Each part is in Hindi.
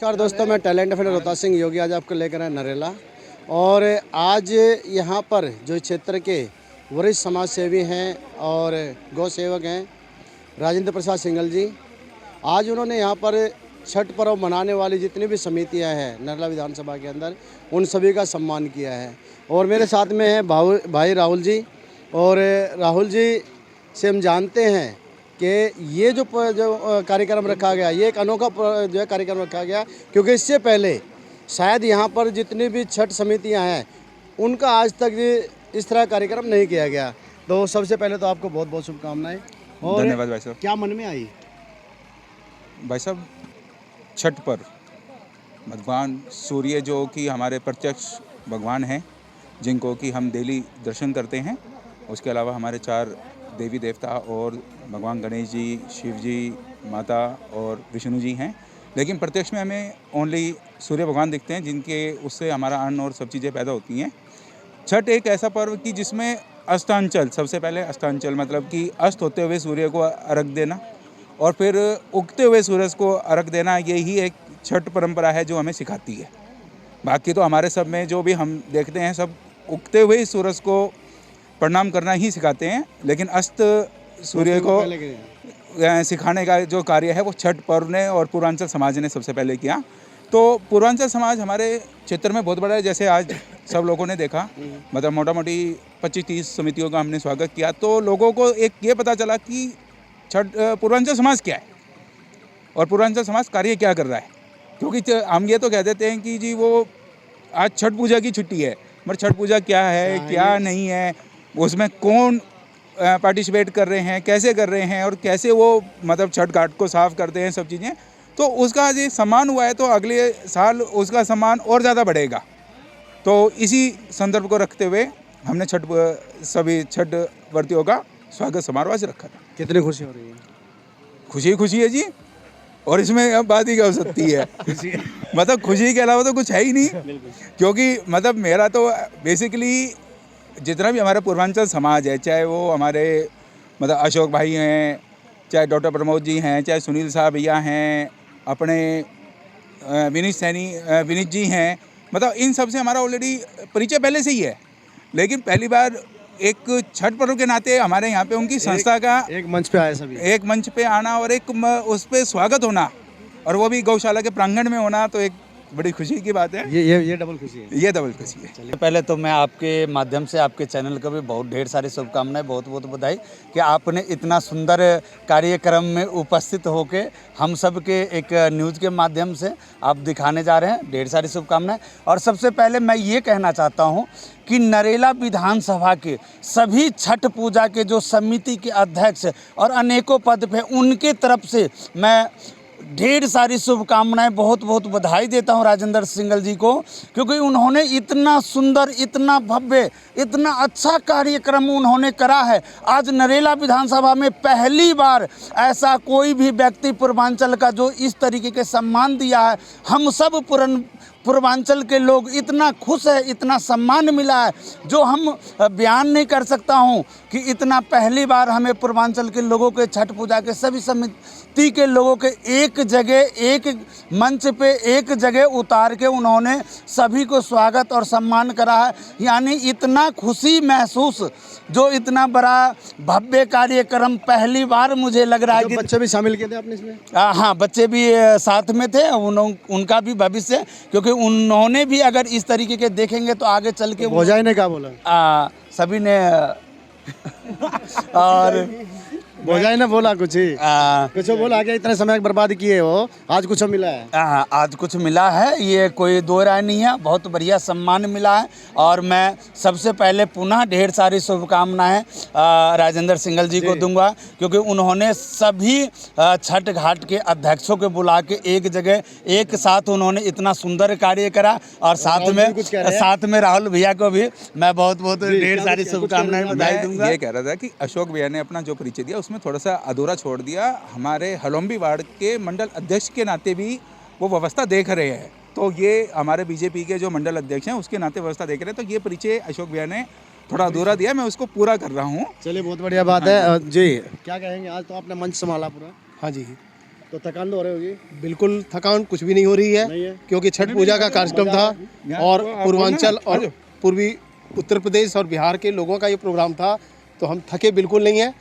नमस्कार दोस्तों, मैं टैलेंट अफेयर रोहतास सिंह योगी आज आपको लेकर आए नरेला। और आज यहाँ पर जो क्षेत्र के वरिष्ठ समाज सेवी हैं और गौ सेवक हैं राजेंद्र प्रसाद सिंघल जी, आज उन्होंने यहाँ पर छठ पर्व मनाने वाली जितनी भी समितियाँ हैं नरेला विधानसभा के अंदर, उन सभी का सम्मान किया है। और मेरे साथ में है भाई राहुल जी। और राहुल जी से हम जानते हैं कि ये जो कार्यक्रम रखा गया, ये एक अनोखा जो है कार्यक्रम रखा गया, क्योंकि इससे पहले शायद यहाँ पर जितनी भी छठ समितियाँ हैं उनका आज तक इस तरह कार्यक्रम नहीं किया गया। तो सबसे पहले तो आपको बहुत बहुत शुभकामनाएं और धन्यवाद भाई साहब। क्या मन में आई? भाई साहब, छठ पर भगवान सूर्य जो कि हमारे प्रत्यक्ष भगवान हैं, जिनको कि हम डेली दर्शन करते हैं, उसके अलावा हमारे 4 देवी देवता और भगवान गणेश जी, शिव जी, माता और विष्णु जी हैं। लेकिन प्रत्यक्ष में हमें ओनली सूर्य भगवान दिखते हैं, जिनके उससे हमारा अन्न और सब चीज़ें पैदा होती हैं। छठ एक ऐसा पर्व कि जिसमें अस्तांचल, सबसे पहले अस्तांचल मतलब कि अस्त होते हुए सूर्य को अर्घ देना और फिर उगते हुए सूरज को अर्घ देना, यही एक छठ परंपरा है जो हमें सिखाती है। बाकी तो हमारे सब में जो भी हम देखते हैं, सब उगते हुए सूरज को प्रणाम करना ही सिखाते हैं, लेकिन अस्त सूर्य को सिखाने का जो कार्य है वो छठ पर्व ने और पूर्वांचल समाज ने सबसे पहले किया। तो पूर्वांचल समाज हमारे क्षेत्र में बहुत बड़ा है। जैसे आज सब लोगों ने देखा, मतलब मोटा मोटी 25-30 समितियों का हमने स्वागत किया, तो लोगों को एक ये पता चला कि छठ पूर्वांचल समाज क्या है और पूर्वांचल समाज कार्य क्या कर रहा है। क्योंकि हम ये तो कह देते हैं कि जी वो आज छठ पूजा की छुट्टी है, मगर छठ पूजा क्या है, क्या नहीं है, उसमें कौन पार्टिसिपेट कर रहे हैं, कैसे कर रहे हैं और कैसे वो मतलब छठ घाट को साफ़ करते हैं, सब चीज़ें। तो उसका ये सम्मान हुआ है, तो अगले साल उसका सम्मान और ज़्यादा बढ़ेगा। तो इसी संदर्भ को रखते हुए हमने सभी छठ व्रतियों का स्वागत समारोह आज रखा था। कितनी खुशी हो रही है? खुशी है जी, और इसमें अब बात ही क्या हो सकती है मतलब खुशी के अलावा तो कुछ है ही नहीं। क्योंकि मतलब मेरा तो बेसिकली जितना भी हमारा पूर्वांचल समाज है, चाहे वो हमारे मतलब अशोक भाई हैं, चाहे डॉक्टर प्रमोद जी हैं, चाहे सुनील साहब भैया हैं, अपने विनीत जी हैं, मतलब इन सब से हमारा ऑलरेडी परिचय पहले से ही है। लेकिन पहली बार एक छठ पर्व के नाते हमारे यहाँ पे उनकी संस्था का एक मंच पे आए, सभी एक मंच पे आना और एक उस पे स्वागत होना, और वो भी गौशाला के प्रांगण में होना, तो एक बड़ी खुशी की बात है। ये डबल खुशी है। ये डबल खुशी है। पहले तो मैं आपके माध्यम से आपके चैनल को भी बहुत ढेर सारी शुभकामनाएं, बहुत बहुत बधाई कि आपने इतना सुंदर कार्यक्रम में उपस्थित होके हम सब के एक न्यूज़ के माध्यम से आप दिखाने जा रहे हैं। ढेर सारी शुभकामनाएं। और सबसे पहले मैं ये कहना चाहता हूँ कि नरेला विधानसभा के सभी छठ पूजा के जो समिति के अध्यक्ष और अनेकों पद पे, उनके तरफ से मैं ढेर सारी शुभकामनाएं, बहुत बहुत बधाई देता हूं राजेंद्र सिंघल जी को, क्योंकि उन्होंने इतना सुंदर, इतना भव्य, इतना अच्छा कार्यक्रम उन्होंने करा है। आज नरेला विधानसभा में पहली बार ऐसा कोई भी व्यक्ति पूर्वांचल का जो इस तरीके के सम्मान दिया है। हम सब पूर्वांचल के लोग इतना खुश है, इतना सम्मान मिला है जो हम बयान नहीं कर सकता हूं कि इतना पहली बार हमें पूर्वांचल के लोगों के छठ पूजा के सभी समिति के लोगों के एक जगह, एक मंच पे, एक जगह उतार के उन्होंने सभी को स्वागत और सम्मान करा है। यानी इतना खुशी महसूस, जो इतना बड़ा भव्य कार्यक्रम पहली बार मुझे लग रहा है कि बच्चे भी शामिल किए थे आपने इसमें? हाँ, बच्चे भी साथ में थे। उनका भी भविष्य, क्योंकि उन्होंने भी अगर इस तरीके के देखेंगे तो आगे चल के भोजाई ने क्या बोला? सभी ने और भोजाई ने बोला कुछ बोला कि इतने समय बर्बाद किए हो, आज कुछ मिला है? हाँ, आज कुछ मिला है, ये कोई दो राय नहीं है। बहुत बढ़िया सम्मान मिला है। और मैं सबसे पहले पुनः ढेर सारी शुभकामनाएं राजेंद्र सिंघल जी को दूंगा, क्योंकि उन्होंने सभी छठ घाट के अध्यक्षों को बुला के एक जगह एक साथ उन्होंने इतना सुंदर कार्य करा। और साथ में राहुल भैया को भी मैं बहुत बहुत ढेर सारी शुभकामनाएं बधाई दूंगा। ये कह रहा था कि अशोक भैया ने अपना जो परिचय दिया उसमें थोड़ा सा अधूरा छोड़ दिया। हमारे हलोम्बी वार्ड के मंडल अध्यक्ष के नाते भी वो व्यवस्था देख रहे हैं, तो ये हमारे बीजेपी के जो मंडल अध्यक्ष हैं उसके नाते व्यवस्था देख रहे हैं। तो ये परिचय अशोक भैया ने थोड़ा अधूरा दिया, मैं उसको पूरा कर रहा हूँ। चलिए, बहुत बढ़िया बात है जी। क्या कहेंगे, आज तो आपने मंच संभाला पूरा? हाँ जी, तो थकान तो हो रही होगी? बिल्कुल थकान कुछ भी नहीं हो रही नहीं है है? क्योंकि छठ पूजा का कार्यक्रम था और पूर्वांचल और पूर्वी उत्तर प्रदेश और बिहार के लोगों का ये प्रोग्राम था, तो हम थके बिल्कुल नहीं हैं।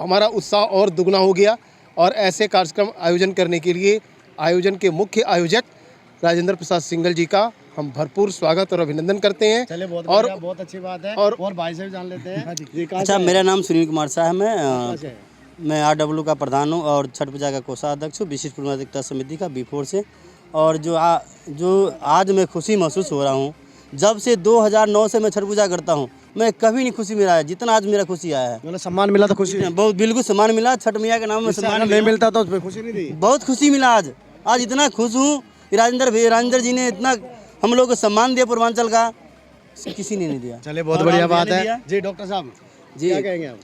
हमारा उत्साह और दुगना हो गया और ऐसे कार्यक्रम आयोजन करने के लिए आयोजन के मुख्य आयोजक राजेंद्र प्रसाद सिंघल जी का हम भरपूर स्वागत और अभिनंदन करते हैं। चलिए बहुत और- बढ़िया, बहुत अच्छी बात है। और- और भाई से भी जान लेते हैं जी, कहाँ अच्छा, से मेरा नाम सुनील कुमार शाह है। कहाँ से है? मैं RW का प्रधान हूँ और छठ पूजा का कोषाध्यक्ष हूँ, विशिष्ट पूर्वाधिकता समिति का B4 से। और जो आज मैं खुशी महसूस हो रहा हूँ, जब से 2009 से मैं छठ पूजा करता हूँ, मैं कभी नहीं खुशी मिला है जितना आज मेरा खुशी आया है। मतलब सम्मान मिला तो खुशी? बहुत बिल्कुल सम्मान मिला, छठ मैया के नाम में इससे सम्मान अगर नहीं मिला। मिलता तो उसमें खुशी नहीं थी? बहुत खुशी मिला आज इतना खुश हूँ कि राजेंद्र जी ने इतना हम लोग को सम्मान दिया पूर्वांचल का, किसी ने नहीं दिया। चलिए बहुत और बढ़िया आप बात ने है दिया? जी। डॉक्टर साहब जी। क्या कहेंगे आप?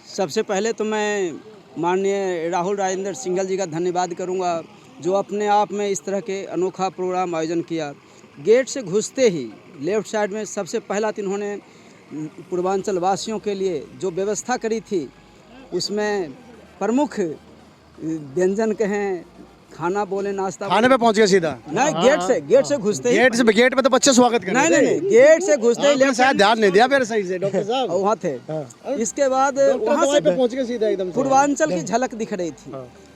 सबसे पहले तो मैं माननीय राहुल राजेंद्र सिंघल जी का धन्यवाद करूंगा, जो अपने आप में इस तरह के अनोखा प्रोग्राम आयोजन किया। गेट से घुसते ही लेफ्ट साइड में सबसे पहला तो इन्होंने पूर्वांचल वासियों के लिए जो व्यवस्था करी थी, उसमें प्रमुख व्यंजन कहें, खाना बोले, नाश्ता खाने पे पहुंच गए सीधा? नहीं, गेट से घुसते ही गेट पे तो बच्चे स्वागत कर रहे थे। नहीं, गेट से घुसते ही आपने लेफ्ट शायद ध्यान नहीं दिया मेरे सही से डॉक्टर साहब। वहाँ थे। इसके बाद डॉक्टर वहाँ दवाई पे पहुंच गए सीधा एकदम से। पूर्वांचल की झलक दिख रही थी।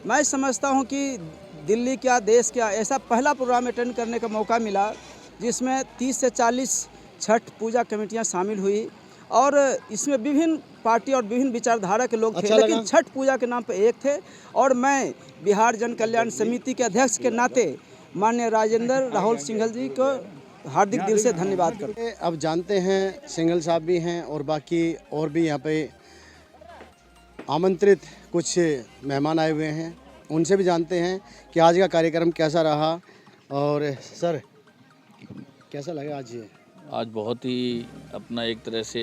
मैं समझता हूँ कि दिल्ली क्या, देश क्या, ऐसा पहला प्रोग्राम अटेंड करने का मौका मिला जिसमें 30 से 40 छठ पूजा कमेटियाँ शामिल हुई और इसमें विभिन्न पार्टी और विभिन्न विचारधारा के लोग थे। अच्छा लेकिन लगा? छठ पूजा के नाम पर एक थे और मैं बिहार जन कल्याण समिति के अध्यक्ष के नाते माननीय राजेंद्र राहुल सिंघल जी को हार्दिक दिल से धन्यवाद करता हूं। अब जानते हैं सिंघल साहब भी हैं और बाकी और भी यहाँ पे आमंत्रित कुछ मेहमान आए हुए हैं, उनसे भी जानते हैं कि आज का कार्यक्रम कैसा रहा। और सर कैसा लगा आज ये? आज बहुत ही अपना एक तरह से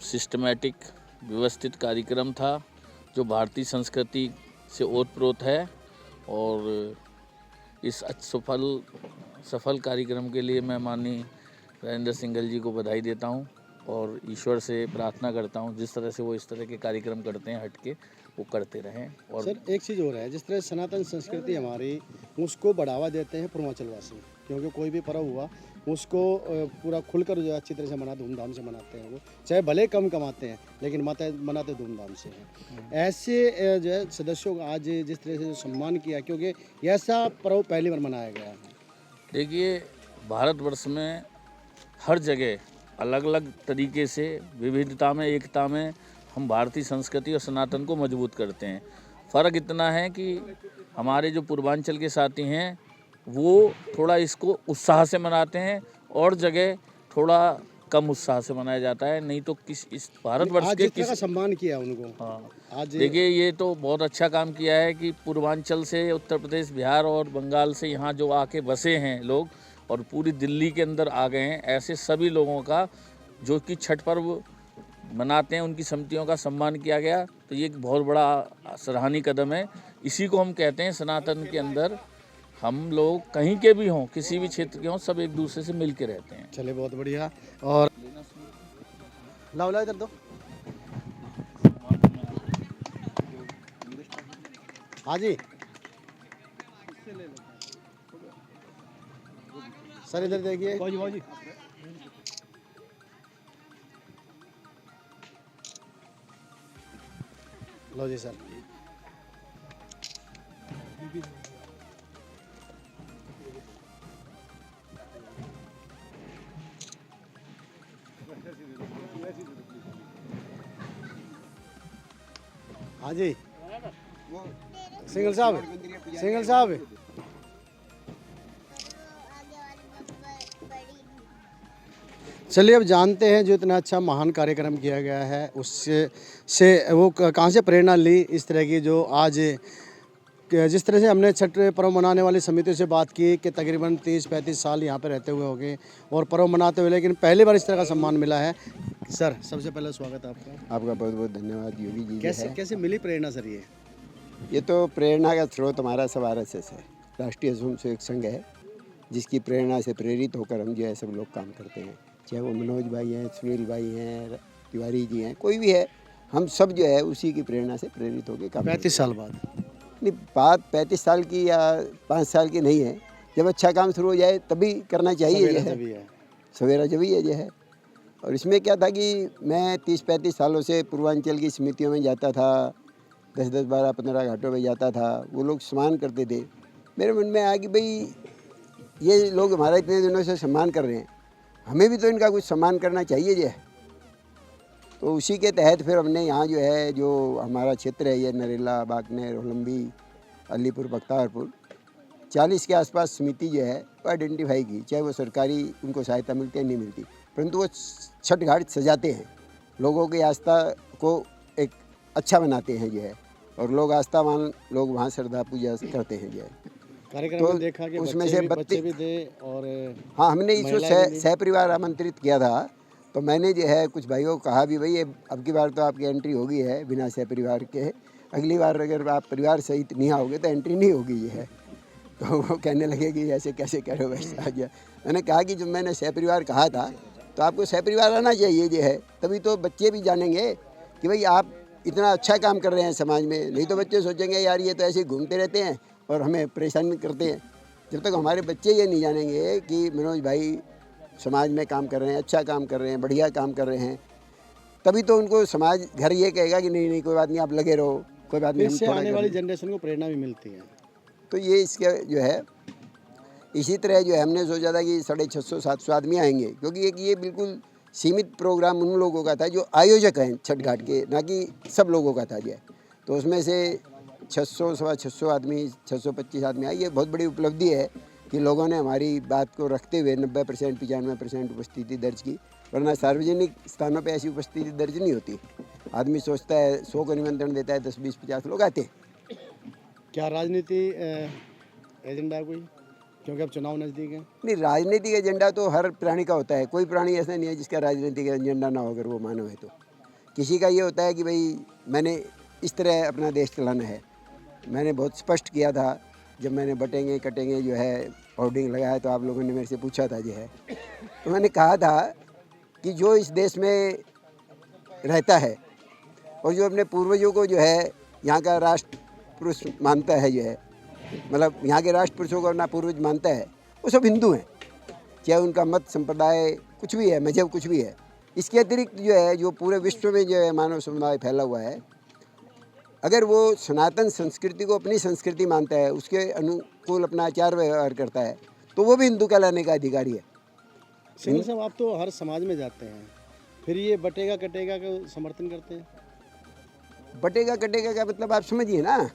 सिस्टमैटिक व्यवस्थित कार्यक्रम था जो भारतीय संस्कृति से ओतप्रोत है और इस सफल कार्यक्रम के लिए मैं माननीय राजेंद्र सिंघल जी को बधाई देता हूं और ईश्वर से प्रार्थना करता हूं जिस तरह से वो इस तरह के कार्यक्रम करते हैं हटके वो करते रहें। और सर एक चीज़ हो रहा है, जिस तरह सनातन संस्कृति हमारी, उसको बढ़ावा देते हैं पूर्वांचलवासी, क्योंकि कोई भी पर्व हुआ उसको पूरा खुलकर जो अच्छी तरह से धूमधाम से मनाते हैं। वो चाहे भले कम कमाते हैं लेकिन मनाते धूमधाम से हैं। ऐसे जो है सदस्यों का आज जिस तरह से जो सम्मान किया, क्योंकि ऐसा पर्व पहली बार मनाया गया है। देखिए, भारतवर्ष में हर जगह अलग अलग तरीके से विविधता में एकता में हम भारतीय संस्कृति और सनातन को मजबूत करते हैं। फ़र्क इतना है कि हमारे जो पूर्वांचल के साथी हैं वो थोड़ा इसको उत्साह से मनाते हैं और जगह थोड़ा कम उत्साह से मनाया जाता है। नहीं तो इस भारतवर्ष के का सम्मान किया उनको। हाँ, आज देखिए ये तो बहुत अच्छा काम किया है कि पूर्वांचल से उत्तर प्रदेश, बिहार और बंगाल से यहाँ जो आके बसे हैं लोग और पूरी दिल्ली के अंदर आ गए हैं, ऐसे सभी लोगों का जो कि छठ पर्व मनाते हैं उनकी समितियों का सम्मान किया गया। तो ये एक बहुत बड़ा सराहनीय कदम है। इसी को हम कहते हैं सनातन के अंदर हम लोग कहीं के भी हों, किसी भी क्षेत्र के हों, सब एक दूसरे से मिल के रहते हैं। चले बहुत बढ़िया। और लाओ इधर दो। हाँ जी सर इधर देखिए। लो जी सर। हाँ जी सिंघल साहब चलिए अब जानते हैं जो इतना अच्छा महान कार्यक्रम किया गया है उससे वो कहाँ से प्रेरणा ली इस तरह की, जो आज जिस तरह से हमने छठ पर्व मनाने वाली समितियों से बात की कि तकरीबन 30-35 साल यहाँ पे रहते हुए हो गए और पर्व मनाते हुए, लेकिन पहली बार इस तरह का सम्मान मिला है। सर सबसे पहले स्वागत है आपका। आपका बहुत बहुत धन्यवाद योगी जी। कैसे मिली प्रेरणा सर? ये तो प्रेरणा का स्रोत हमारा सब RSS है, राष्ट्रीय स्वयंसेवक संघ है, जिसकी प्रेरणा से प्रेरित होकर हम जो है सब लोग काम करते हैं। चाहे वो मनोज भाई हैं, सुनील भाई हैं, तिवारी जी हैं, कोई भी है, हम सब जो है उसी की प्रेरणा से प्रेरित होकर काम 35 साल बाद नहीं, बात 35 साल की या 5 साल की नहीं है। जब अच्छा काम शुरू हो जाए तभी करना चाहिए जो है, सवेरा जब ही है जो है। और इसमें क्या था कि मैं 30-35 सालों से पूर्वांचल की समितियों में जाता था, 10-10, 12-15 घाटों में जाता था। वो लोग सम्मान करते थे। मेरे मन में आया कि भाई ये लोग हमारा इतने दिनों से सम्मान कर रहे हैं, हमें भी तो इनका कुछ सम्मान करना चाहिए जो है। तो उसी के तहत फिर हमने यहाँ जो है, जो हमारा क्षेत्र है ये नरेला, बागनेर, होलंबी, अलीपुर, बख्तारपुर, 40 के आसपास समिति जो है वो आइडेंटिफाई की। चाहे वो सरकारी उनको सहायता मिलती है नहीं मिलती, परंतु वो छठ घाट सजाते हैं, लोगों की आस्था को एक अच्छा बनाते हैं जो है। और लोग आस्थावान लोग वहाँ श्रद्धा पूजा करते हैं जो है। कार्यक्रम तो में देखा कि उसमें बच्चे से भी थे और हाँ, हमने इसको महिलाएं भी सह परिवार आमंत्रित किया था। तो मैंने जो है कुछ भाइयों को कहा भी भाई ये अब की बार तो आपकी एंट्री होगी है बिना सह परिवार के, अगली बार अगर आप परिवार सहित नहीं आओगे तो एंट्री नहीं होगी ये है। तो वो कहने लगे कि ऐसे कैसे करो वैसा आ गया। मैंने कहा कि जब मैंने सह परिवार कहा था तो आपको सह परिवार आना चाहिए जो है, तभी तो बच्चे भी जानेंगे कि भाई आप इतना अच्छा काम कर रहे हैं समाज में। नहीं तो बच्चे सोचेंगे यार ये तो ऐसे घूमते रहते हैं और हमें परेशान करते हैं। जब तक हमारे बच्चे ये नहीं जानेंगे कि मनोज भाई समाज में काम कर रहे हैं, अच्छा काम कर रहे हैं, बढ़िया काम कर रहे हैं, तभी तो उनको समाज घर ये कहेगा कि नहीं नहीं कोई बात नहीं आप लगे रहो, कोई बात नहीं। इससे हम थोड़ा आने कर वाली लेंगे। जनरेशन को प्रेरणा भी मिलती है। तो ये इसका जो है, इसी तरह जो है हमने सोचा था कि 650-700 आदमी आएंगे, क्योंकि एक ये बिल्कुल सीमित प्रोग्राम उन लोगों का था जो आयोजक हैं छठ घाट के, ना कि सब लोगों का था जो है। तो उसमें से 600-625 आदमी, 625 आदमी आए। ये बहुत बड़ी उपलब्धि है कि लोगों ने हमारी बात को रखते हुए 90%, 95% उपस्थिति दर्ज की, वरना सार्वजनिक स्थानों पे ऐसी उपस्थिति दर्ज नहीं होती। आदमी सोचता है 100 को निमंत्रण देता है, 10, 20, 50 लोग आते हैं। क्या राजनीति एजेंडा कोई, क्योंकि अब चुनाव नज़दीक है? नहीं, राजनीतिक एजेंडा तो हर प्राणी का होता है। कोई प्राणी ऐसा नहीं है जिसका राजनीतिक एजेंडा ना हो, अगर वो मानव है तो। किसी का ये होता है कि भाई मैंने इस तरह अपना देश चलाना है। मैंने बहुत स्पष्ट किया था जब मैंने बटेंगे कटेंगे जो है होर्डिंग लगाया, तो आप लोगों ने मेरे से पूछा था जो है, तो मैंने कहा था कि जो इस देश में रहता है और जो अपने पूर्वजों को जो है यहाँ का राष्ट्र पुरुष मानता है जो है, मतलब यहाँ के राष्ट्र पुरुषों को अपना पूर्वज मानता है, वो सब हिंदू हैं। चाहे उनका मत संप्रदाय कुछ भी है, मजहब कुछ भी है। इसके अतिरिक्त जो है, जो पूरे विश्व में जो है मानव समुदाय फैला हुआ है, अगर वो सनातन संस्कृति को अपनी संस्कृति मानता है, उसके अनुकूल अपना आचार व्यवहार करता है, तो वो भी हिंदू कहलाने का अधिकारी है। सिंह साहब, आप तो हर समाज में जाते हैं, फिर ये बटेगा कटेगा का समर्थन करते हैं? बटेगा कटेगा का मतलब आप समझिए ना,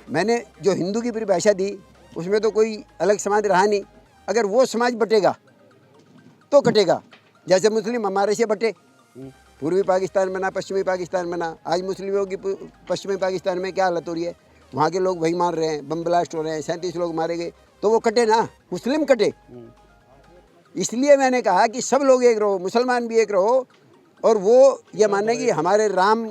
मैंने जो हिंदू की परिभाषा दी उसमें तो कोई अलग समाज रहा नहीं। अगर वो समाज बटेगा तो कटेगा। जैसे मुस्लिम हमारे से बटे, पूर्वी पाकिस्तान बना, पश्चिमी पाकिस्तान बना। आज मुस्लिमों की पश्चिमी पाकिस्तान में क्या हालत हो रही है, वहाँ के लोग वही मार रहे हैं, बम ब्लास्ट हो रहे हैं, 37 लोग मारे गए, तो वो कटे ना, मुस्लिम कटे। इसलिए मैंने कहा कि सब लोग एक रहो, मुसलमान भी एक रहो, और वो ये मानना कि हमारे राम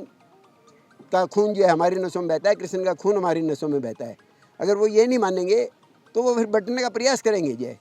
का खून जो है हमारी नसों में बहता है, कृष्ण का खून हमारी नसों में बहता है। अगर वो ये नहीं मानेंगे तो वो फिर बटने का प्रयास करेंगे जो है।